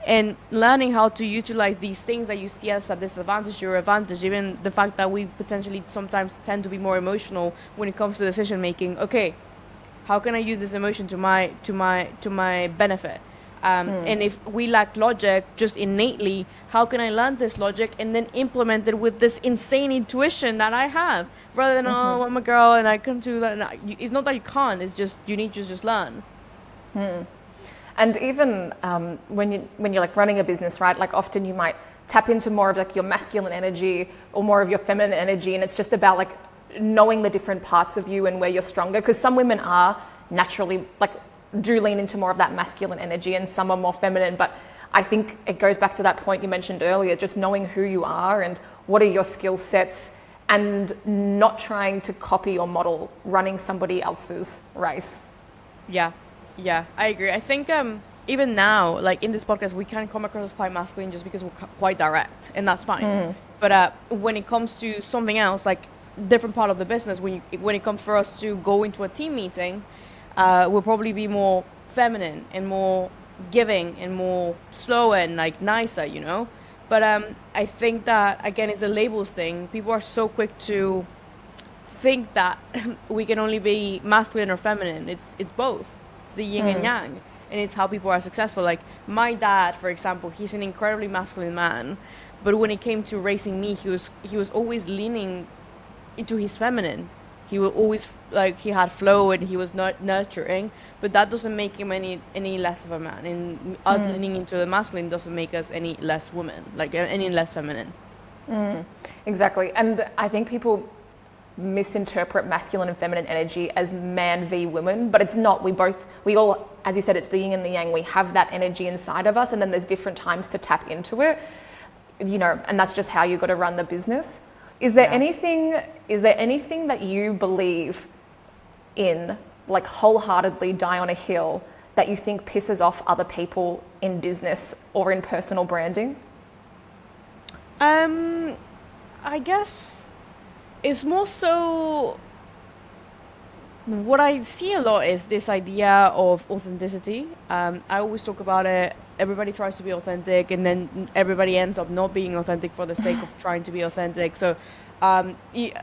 And learning how to utilize these things that you see as a disadvantage or advantage, even the fact that we potentially sometimes tend to be more emotional when it comes to decision making. Okay, how can I use this emotion to my benefit? And if we lack logic just innately, how can I learn this logic and then implement it with this insane intuition that I have, rather than oh, I'm a girl and I can do that? No, it's not that you can't. It's just you need to just learn. And even when you're like running a business, right? Like often you might tap into more of like your masculine energy or more of your feminine energy, and it's just about like knowing the different parts of you and where you're stronger. Because some women are naturally like do lean into more of that masculine energy, and some are more feminine. But I think it goes back to that point you mentioned earlier, just knowing who you are and what are your skill sets, and not trying to copy or model running somebody else's race. Yeah, I agree. I think even now, like in this podcast, we can come across as quite masculine just because we're quite direct, and that's fine. But when it comes to something else, like different part of the business, when it comes for us to go into a team meeting, we'll probably be more feminine and more giving and more slow and like nicer, But I think that, again, it's a labels thing. People are so quick to think that we can only be masculine or feminine. It's both. It's the yin and yang, and it's how people are successful. Like my dad, for example, he's an incredibly masculine man, but when it came to raising me, he was always leaning into his feminine. He was always he had flow and he was not nurturing, but that doesn't make him any less of a man. And us leaning into the masculine doesn't make us any less women, like any less feminine. Exactly. And I think people misinterpret masculine and feminine energy as man v woman, but it's not. We all, as you said, it's the yin and the yang. We have that energy inside of us, and then there's different times to tap into it, and that's just how you got to run the business. Is there anything that you believe in, like wholeheartedly die on a hill, that you think pisses off other people in business or in personal branding? I guess it's more so what I see a lot is this idea of authenticity. I always talk about it. Everybody tries to be authentic, and then everybody ends up not being authentic for the sake of trying to be authentic. So I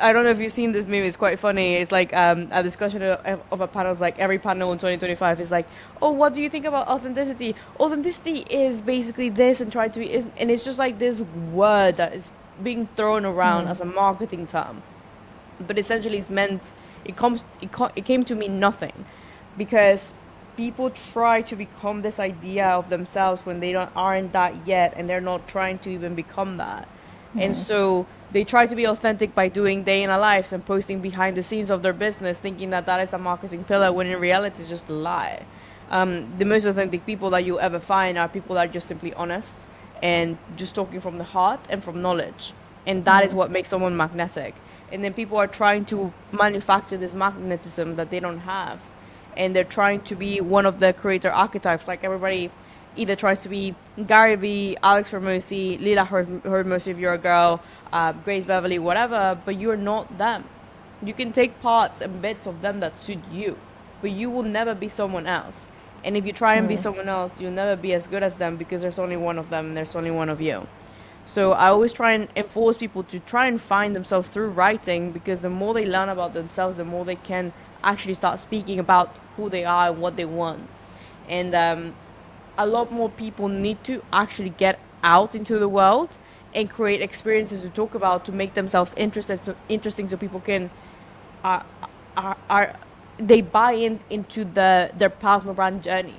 don't know if you've seen this meme. It's quite funny. It's like a discussion of a panel. It's like every panel in 2025 is like, oh, what do you think about authenticity? Authenticity is basically this, and try to be, and it's just like this word that is being thrown around as a marketing term, but essentially it's meant. It came to mean nothing, because people try to become this idea of themselves when they aren't that yet, and they're not trying to even become that. And so they try to be authentic by doing day in a lives and posting behind the scenes of their business, thinking that is a marketing pillar, when in reality it's just a lie. The most authentic people that you ever find are people that are just simply honest and just talking from the heart and from knowledge. And that is what makes someone magnetic. And then people are trying to manufacture this magnetism that they don't have. And they're trying to be one of the creator archetypes. Like everybody either tries to be Gary Vee, Alex Ramosi, Lila Hurd if you're a girl, Grace Beverly, whatever, but you're not them. You can take parts and bits of them that suit you, but you will never be someone else. And if you try and be someone else, you'll never be as good as them, because there's only one of them and there's only one of you. So I always try and enforce people to try and find themselves through writing, because the more they learn about themselves, the more they can actually start speaking about who they are and what they want. And a lot more people need to actually get out into the world and create experiences to talk about, to make themselves interesting, so people can they buy into their personal brand journey,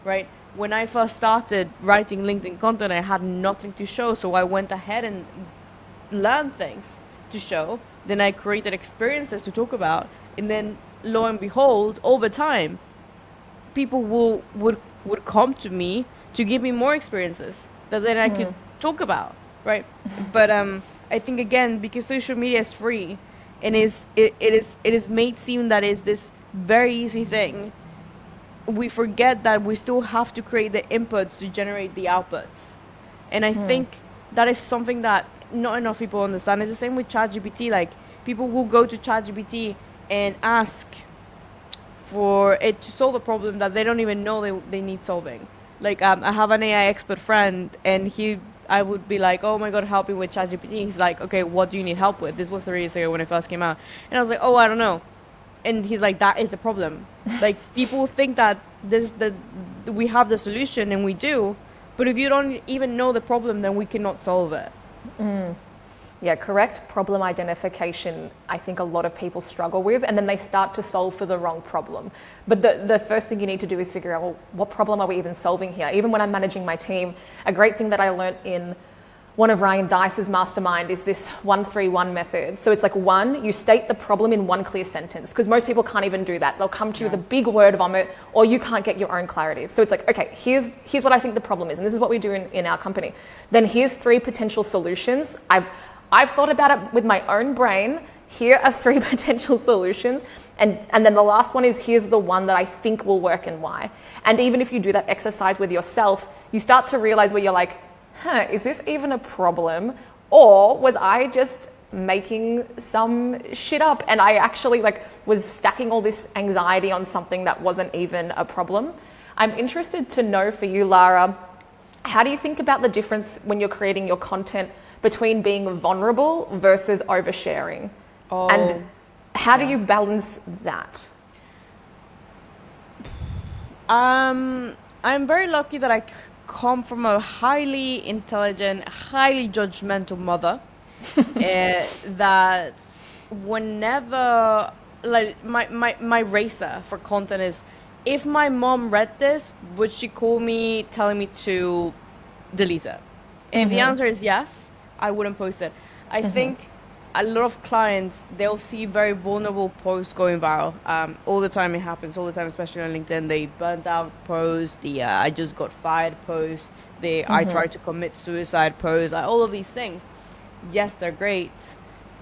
right? When I first started writing LinkedIn content, I had nothing to show, so I went ahead and learned things to show. Then I created experiences to talk about, and then lo and behold, over time, people would come to me to give me more experiences that then I could talk about, right? But I think, again, because social media is free and it is made seem that it's this very easy thing, we forget that we still have to create the inputs to generate the outputs. And I think that is something that not enough people understand. It's the same with ChatGPT. Like, people will go to ChatGPT and ask for it to solve a problem that they don't even know they need solving. Like, I have an AI expert friend, and I would be like, oh my God, help me with ChatGPT. He's like, okay, what do you need help with? This was 3 years ago when it first came out. And I was like, oh, I don't know. And he's like, that is the problem. Like, people think that we have the solution, and we do, but if you don't even know the problem, then we cannot solve it. Yeah, correct problem identification, I think a lot of people struggle with, and then they start to solve for the wrong problem. But the first thing you need to do is figure out, well, what problem are we even solving here? Even when I'm managing my team, a great thing that I learned in one of Ryan Dice's mastermind is this 1-3-1 method. So it's like, 1, you state the problem in one clear sentence, because most people can't even do that. They'll come to you with a big word vomit, or you can't get your own clarity. So it's like, okay, here's what I think the problem is, and this is what we do in our company. Then here's 3 potential solutions. I've thought about it with my own brain. Here are 3 potential solutions. And then the last one is, here's the one that I think will work and why. And even if you do that exercise with yourself, you start to realize where you're like, is this even a problem? Or was I just making some shit up, and I actually was stacking all this anxiety on something that wasn't even a problem? I'm interested to know for you, Lara, how do you think about the difference when you're creating your content between being vulnerable versus oversharing? And how do you balance that? I'm very lucky that I come from a highly intelligent, highly judgmental mother. That whenever, like, my racer for content is, if my mom read this, would she call me telling me to delete it? And if the answer is yes, I wouldn't post it. I think a lot of clients, they'll see very vulnerable posts going viral. All the time it happens, all the time, especially on LinkedIn. They burnt out posts, the I just got fired posts, I tried to commit suicide posts, all of these things. Yes, they're great,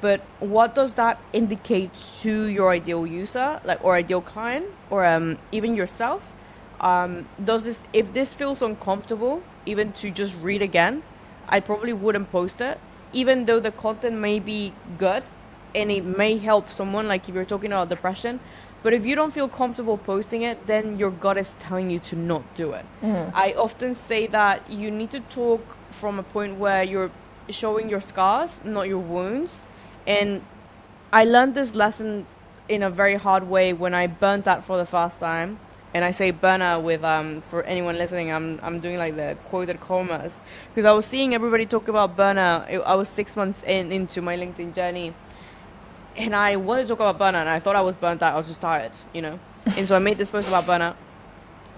but what does that indicate to your ideal user, or ideal client, or even yourself? If this feels uncomfortable, even to just read again, I probably wouldn't post it, even though the content may be good and it may help someone, like if you're talking about depression. But if you don't feel comfortable posting it, then your gut is telling you to not do it. I often say that you need to talk from a point where you're showing your scars, not your wounds. And I learned this lesson in a very hard way when I burnt out for the first time. And I say burnout with, for anyone listening, I'm doing like the quoted commas, because I was seeing everybody talk about burnout. I was 6 months into my LinkedIn journey, and I wanted to talk about burnout, and I thought I was burnt out. I was just tired, And so I made this post about burnout.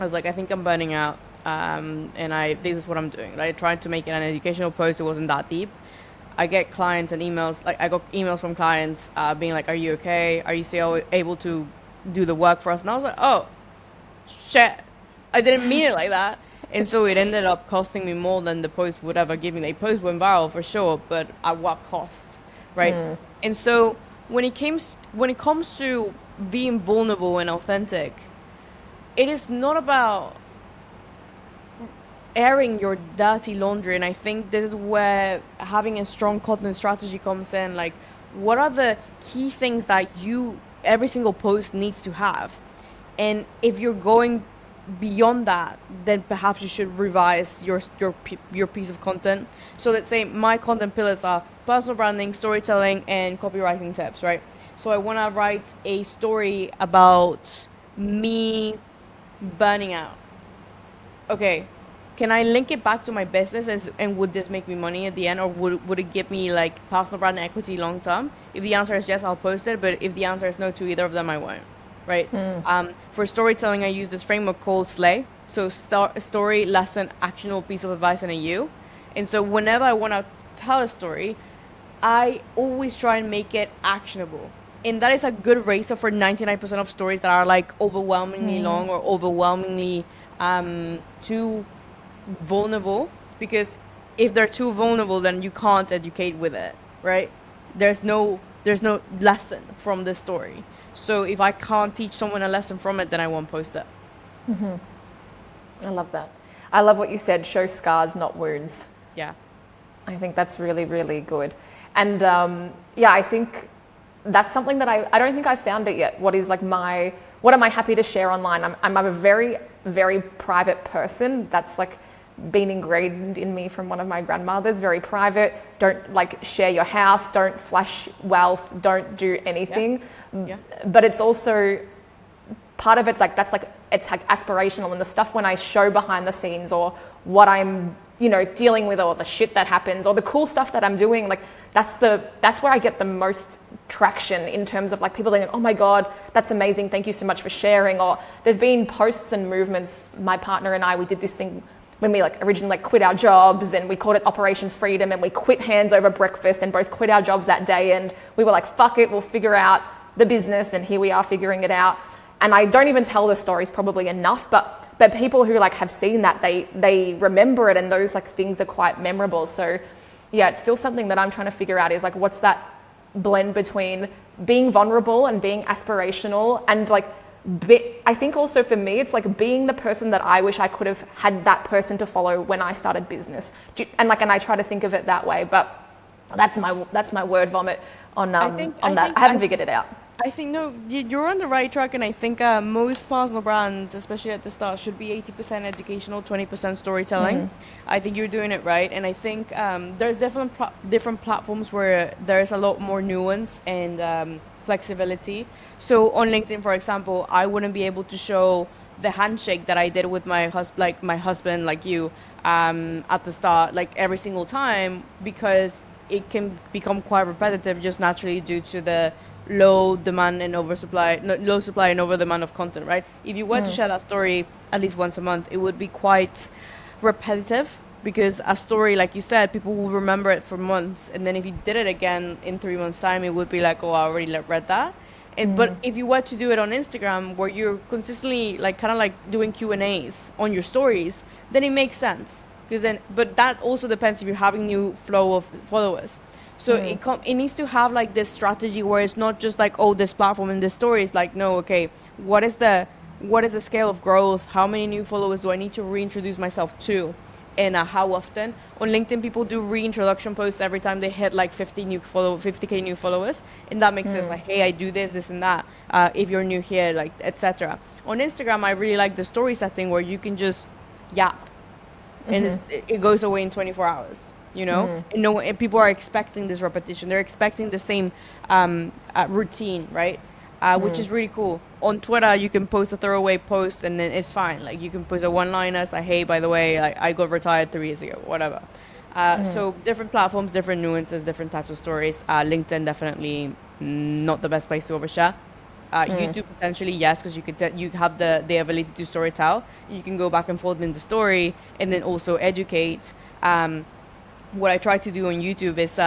I was like, I think I'm burning out, and this is what I'm doing. I tried to make it an educational post. It wasn't that deep. I get clients and emails, I got emails from clients being like, are you okay? Are you still able to do the work for us? And I was like, oh, shit, I didn't mean it like that. And so it ended up costing me more than the post would ever give me. The post went viral for sure, but at what cost, right? And so when it comes to being vulnerable and authentic, it is not about airing your dirty laundry. And I think this is where having a strong content strategy comes in. Like, what are the key things that every single post needs to have? And if you're going beyond that, then perhaps you should revise your piece of content. So let's say my content pillars are personal branding, storytelling, and copywriting tips, right? So I want to write a story about me burning out. Okay, can I link it back to my business, and would this make me money at the end, or would it give me like personal brand equity long term? If the answer is yes, I'll post it, but if the answer is no to either of them, I won't, right? For storytelling, I use this framework called SLAY. So story, lesson, actionable piece of advice, and a you. And so whenever I want to tell a story, I always try and make it actionable. And that is a good ratio for 99% of stories that are like overwhelmingly long or overwhelmingly too vulnerable, because if they're too vulnerable, then you can't educate with it, right? There's no lesson from the story. So if I can't teach someone a lesson from it, then I won't post it. I love that. I love what you said, show scars, not wounds. Yeah. I think that's really, really good. And I think that's something that I don't think I found it yet. What am I happy to share online? I'm a very, very private person. That's like been ingrained in me from one of my grandmothers, very private. Don't like share your house, don't flash wealth, don't do anything. Yeah. But it's also part of it's like it's like aspirational, and the stuff when I show behind the scenes or what I'm dealing with, or the shit that happens, or the cool stuff that I'm doing, like that's where I get the most traction in terms of like people thinking, oh my God, that's amazing, thank you so much for sharing. Or there's been posts and movements, my partner and I, we did this thing when we like originally like quit our jobs, and we called it Operation Freedom, and we quit hands over breakfast and both quit our jobs that day, and we were like, fuck it, we'll figure out the business, and here we are figuring it out. And I don't even tell the stories probably enough, but people who like have seen that, they remember it, and those like things are quite memorable. So yeah, it's still something that I'm trying to figure out, is like, what's that blend between being vulnerable and being aspirational, and like I think also for me, it's like being the person that I wish I could have had that person to follow when I started business. And I try to think of it that way, but that's my word vomit on that. I haven't figured it out. I think, no, you're on the right track, and I think most personal brands, especially at the start, should be 80% educational, 20% storytelling. I think you're doing it right, and I think there's different platforms where there's a lot more nuance and flexibility. So on LinkedIn, for example, I wouldn't be able to show the handshake that I did with my husband, like you, at the start, like every single time, because it can become quite repetitive just naturally due to the low demand and low supply and over demand of content, right? If you were to share that story at least once a month, it would be quite repetitive, because a story, like you said, people will remember it for months, and then if you did it again in 3 months' time, it would be like, oh, I already read that. But if you were to do it on Instagram, where you're consistently like kind of like doing Q&As on your stories, then it makes sense. But that also depends if you're having new flow of followers. So it needs to have like this strategy where it's not just like, oh, this platform and this story. It's like, no, okay, what is the scale of growth? How many new followers do I need to reintroduce myself to? And how often? On LinkedIn, people do reintroduction posts every time they hit like 50k new followers, and that makes sense. Like, hey, I do this and that. If you're new here, like, etc. On Instagram, I really like the story setting where you can just yap, and it goes away in 24 hours. And people are expecting this repetition. They're expecting the same routine, right? Which is really cool. On Twitter, you can post a throwaway post, and then it's fine. Like, you can post a one-liner, say, hey, by the way, I got retired 3 years ago, whatever. So different platforms, different nuances, different types of stories. LinkedIn, definitely not the best place to overshare. YouTube, potentially, yes, because you have the ability to storytell. You can go back and forth in the story, and then also educate. What I try to do on YouTube is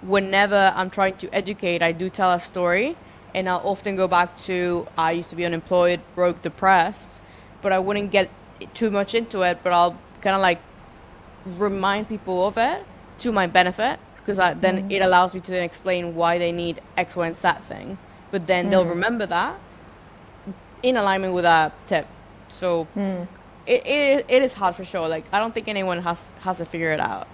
whenever I'm trying to educate, I do tell a story, and I'll often go back to, I used to be unemployed, broke, depressed, but I wouldn't get too much into it, but I'll kind of like remind people of it to my benefit, because then it allows me to then explain why they need X, Y, and Z thing. But then they'll remember that in alignment with that tip. So it is hard for sure. Like, I don't think anyone has to figure it out.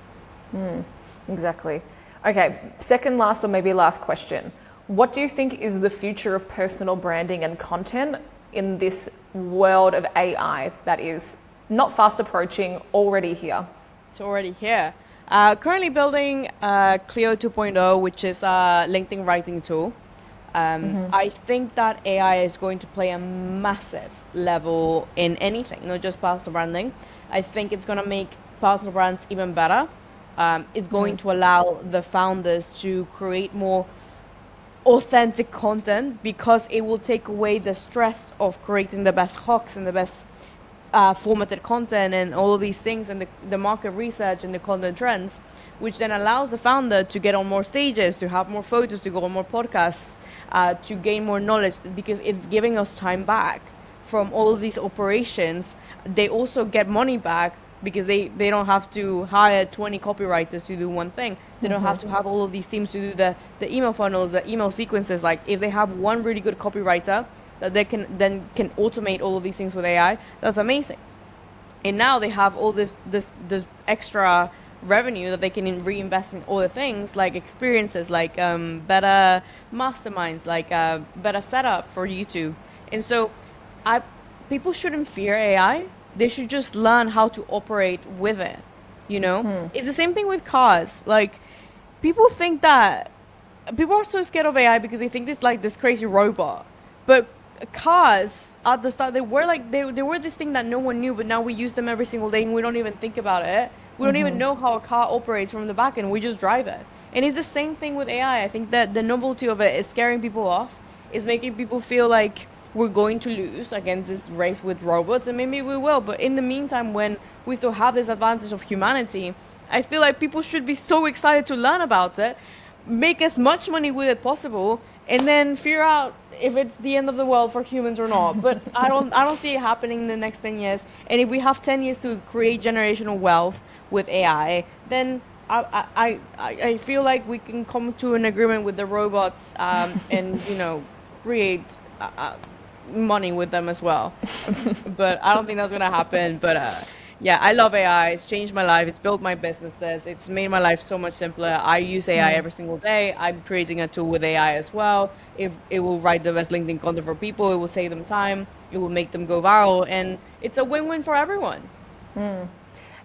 Exactly. Okay, second last or maybe last question. What do you think is the future of personal branding and content in this world of AI that is not fast approaching, already here? It's already here. Currently building Clio 2.0, which is a LinkedIn writing tool. I think that AI is going to play a massive level in anything, not just personal branding. I think it's going to make personal brands even better. It's going to allow the founders to create more authentic content, because it will take away the stress of creating the best hooks and the best formatted content and all of these things, and the market research and the content trends, which then allows the founder to get on more stages, to have more photos, to go on more podcasts, to gain more knowledge, because it's giving us time back from all of these operations. They also get money back because they don't have to hire 20 copywriters to do one thing. They don't have to have all of these teams to do the email funnels, the email sequences. Like, if they have one really good copywriter that they can automate all of these things with AI, that's amazing. And now they have all this extra revenue that they can reinvest in other things, like experiences, like better masterminds, like better setup for YouTube. And so people shouldn't fear AI. They should just learn how to operate with it, you know? It's the same thing with cars. Like, people are so scared of AI because they think it's like this crazy robot. But cars, at the start, they were this thing that no one knew, but now we use them every single day and we don't even think about it. We don't even know how a car operates from the back end. We just drive it. And it's the same thing with AI. I think that the novelty of it is scaring people off. It's making people feel like we're going to lose against this race with robots, and maybe we will. But in the meantime, when we still have this advantage of humanity, I feel like people should be so excited to learn about it, make as much money with it possible, and then figure out if it's the end of the world for humans or not. But I don't see it happening in the next 10 years. And if we have 10 years to create generational wealth with AI, then I feel like we can come to an agreement with the robots and, you know, create money with them as well. But I don't think that's gonna happen. But yeah, I love AI. It's changed my life. It's built my businesses. It's made my life so much simpler. I use AI every single day. I'm creating a tool with AI as well. If it will write the best LinkedIn content for people, it will save them time. It will make them go viral, and it's a win-win for everyone.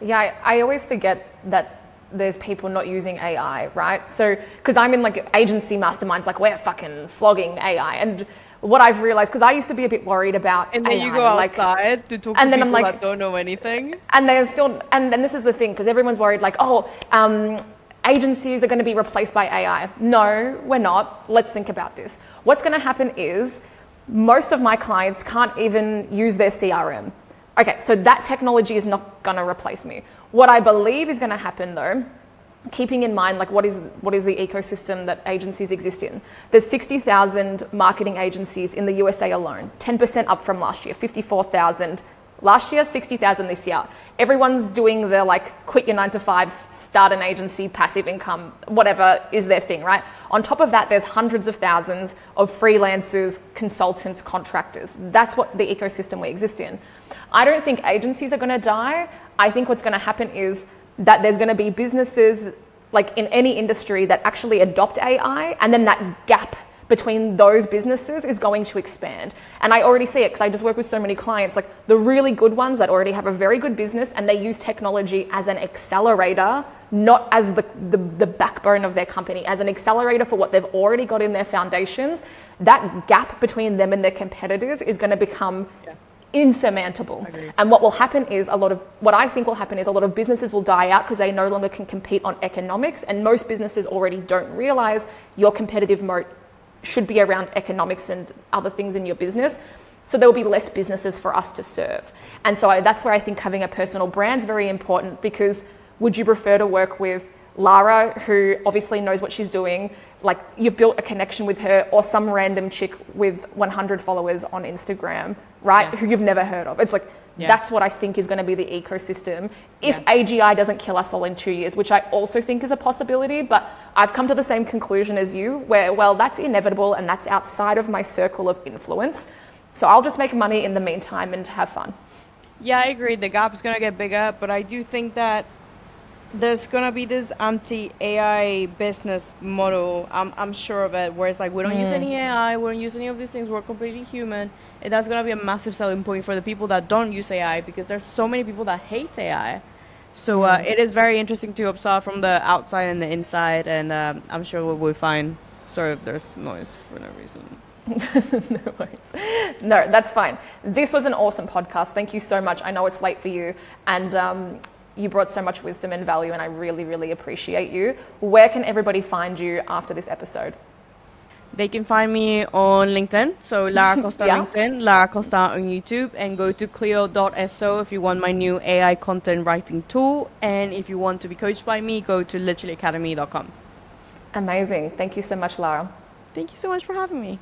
Yeah, I always forget that there's people not using AI, right? So, because I'm in like agency masterminds, like we're fucking flogging AI, and what I've realized, because I used to be a bit worried about And then AI, you go outside to talk to and then people I'm like, that don't know anything. and they're still, and this is the thing, because everyone's worried like, agencies are going to be replaced by AI. No, we're not. Let's think about this. What's going to happen is most of my clients can't even use their CRM. Okay, so that technology is not going to replace me. What I believe is going to happen though, keeping in mind like what is the ecosystem that agencies exist in. There's 60,000 marketing agencies in the USA alone, 10% up from last year, 54,000 last year, 60,000 this year. Everyone's doing the like quit your 9 to 5, start an agency, passive income, whatever is their thing, right? On top of that, there's hundreds of thousands of freelancers, consultants, contractors. That's what the ecosystem we exist in. I don't think agencies are going to die. I think what's going to happen is that there's going to be businesses like in any industry that actually adopt AI, and then that gap between those businesses is going to expand. And I already see it because I just work with so many clients, like the really good ones that already have a very good business and they use technology as an accelerator, not as the backbone of their company, as an accelerator for what they've already got in their foundations. That gap between them and their competitors is going to become insurmountable. And what will happen is what I think will happen is a lot of businesses will die out because they no longer can compete on economics, and most businesses already don't realize your competitive moat should be around economics and other things in your business. So there will be less businesses for us to serve. And so that's where I think having a personal brand is very important, because would you prefer to work with Lara, who obviously knows what she's doing, like you've built a connection with her, or some random chick with 100 followers on Instagram, right? Who you've never heard of? It's like, Yeah. That's what I think is going to be the ecosystem if Yeah. AGI doesn't kill us all in 2 years, which I also think is a possibility. But I've come to the same conclusion as you, where, well, that's inevitable and that's outside of my circle of influence. So I'll just make money in the meantime and have fun. Yeah, I agree. The gap is going to get bigger, but I do think that there's going to be this anti-AI business model. I'm sure of it, where it's like, we don't use any AI, we don't use any of these things, we're completely human. And that's going to be a massive selling point for the people that don't use AI, because there's so many people that hate AI. So it is very interesting to observe from the outside and the inside, and I'm sure we'll find. Sorry if there's noise for no reason. No worries. No, that's fine. This was an awesome podcast. Thank you so much. I know it's late for you, and you brought so much wisdom and value, and I really, really appreciate you. Where can everybody find you after this episode? They can find me on LinkedIn, so Lara Acosta Yeah. LinkedIn, Lara Acosta on YouTube, and go to Clio.so if you want my new AI content writing tool. And if you want to be coached by me, go to literallyacademy.com. Amazing. Thank you so much, Lara. Thank you so much for having me.